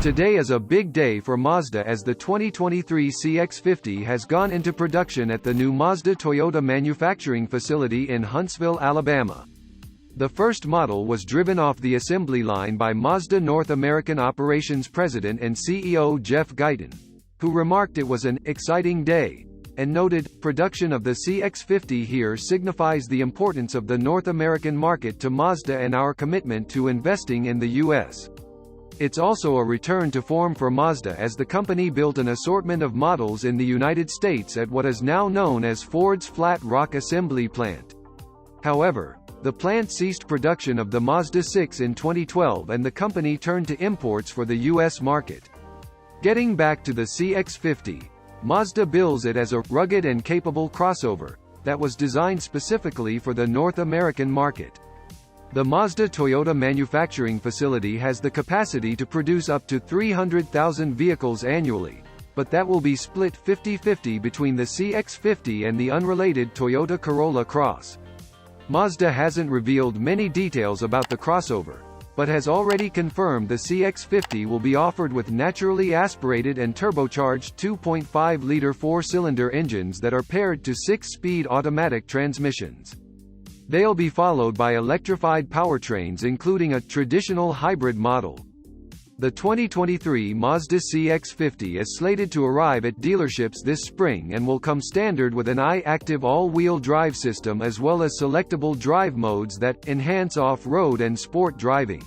Today is a big day for Mazda as the 2023 CX-50 has gone into production at the new Mazda Toyota Manufacturing facility in Huntsville, Alabama. The first model was driven off the assembly line by Mazda North American Operations President and CEO Jeff Guyton, who remarked it was an exciting day, and noted, "Production of the CX-50 here signifies the importance of the North American market to Mazda and our commitment to investing in the U.S. It's also a return to form for Mazda as the company built an assortment of models in the United States at what is now known as Ford's Flat Rock Assembly Plant. However, the plant ceased production of the Mazda 6 in 2012 and the company turned to imports for the U.S. market. Getting back to the CX-50, Mazda bills it as a rugged and capable crossover that was designed specifically for the North American market. The Mazda Toyota Manufacturing facility has the capacity to produce up to 300,000 vehicles annually, but that will be split 50-50 between the CX-50 and the unrelated Toyota Corolla Cross. Mazda hasn't revealed many details about the crossover, but has already confirmed the CX-50 will be offered with naturally aspirated and turbocharged 2.5-liter four-cylinder engines that are paired to 6-speed automatic transmissions. They'll be followed by electrified powertrains including a traditional hybrid model. The 2023 Mazda CX-50 is slated to arrive at dealerships this spring and will come standard with an i-Active all-wheel drive system as well as selectable drive modes that enhance off-road and sport driving.